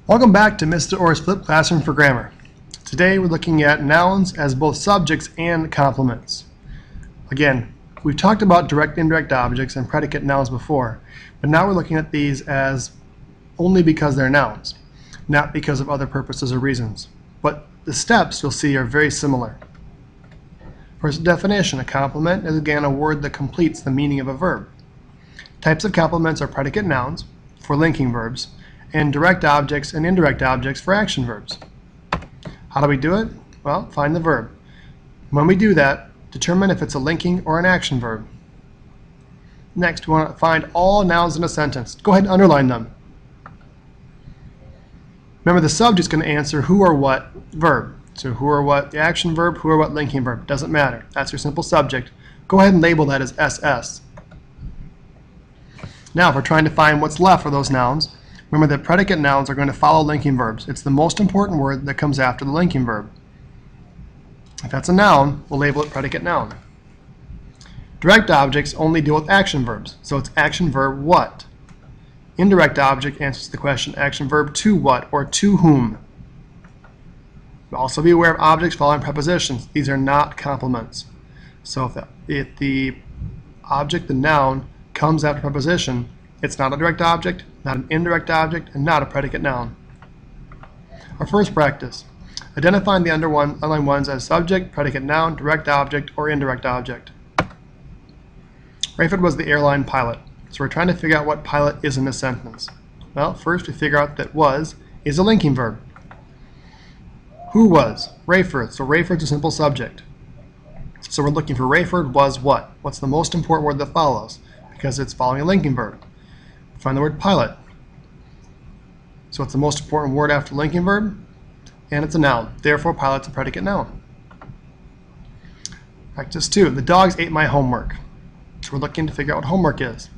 Welcome back to Mr. Orth's Flipped Classroom for Grammar. Today we're looking at nouns as both subjects and complements. Again, we've talked about direct and indirect objects and predicate nouns before, but now we're looking at these as only because they're nouns, not because of other purposes or reasons. But the steps you'll see are very similar. First definition, a complement is again a word that completes the meaning of a verb. Types of complements are predicate nouns for linking verbs, and direct objects and indirect objects for action verbs. How do we do it? Well, find the verb. When we do that, determine if it's a linking or an action verb. Next, we want to find all nouns in a sentence. Go ahead and underline them. Remember, the subject's going to answer who or what verb. So who or what the action verb, who or what linking verb. Doesn't matter. That's your simple subject. Go ahead and label that as SS. Now, if we're trying to find what's left for those nouns, remember that predicate nouns are going to follow linking verbs. It's the most important word that comes after the linking verb. If that's a noun, we'll label it predicate noun. Direct objects only deal with action verbs, so it's action verb what. Indirect object answers the question action verb to what or to whom. Also be aware of objects following prepositions. These are not complements. So if the object, the noun, comes after preposition, it's not a direct object, not an indirect object, and not a predicate noun. Our first practice, identifying the underlined ones as subject, predicate noun, direct object, or indirect object. Rayford was the airline pilot, so we're trying to figure out what pilot is in this sentence. Well, first we figure out that was is a linking verb. Who was? Rayford, so Rayford's a simple subject. So we're looking for Rayford was what? What's the most important word that follows? Because it's following a linking verb. Find the word pilot. So it's the most important word after linking verb, and it's a noun. Therefore, pilot's a predicate noun. Practice 2. The dogs ate my homework. So we're looking to figure out what homework is.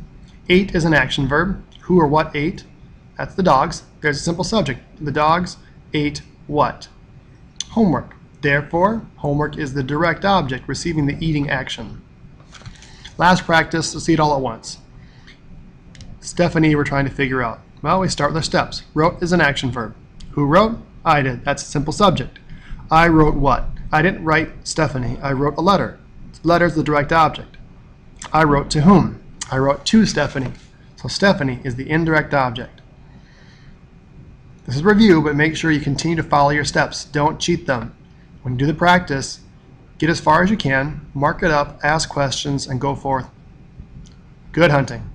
Ate is an action verb. Who or what ate? That's the dogs. There's a simple subject. The dogs ate what? Homework. Therefore, homework is the direct object receiving the eating action. Last practice, let's see it all at once. Stephanie we're trying to figure out. Well, we start with our steps. Wrote is an action verb. Who wrote? I did. That's a simple subject. I wrote what? I didn't write Stephanie. I wrote a letter. Letter is the direct object. I wrote to whom? I wrote to Stephanie. So Stephanie is the indirect object. This is review, but make sure you continue to follow your steps. Don't cheat them. When you do the practice, get as far as you can, mark it up, ask questions, and go forth. Good hunting.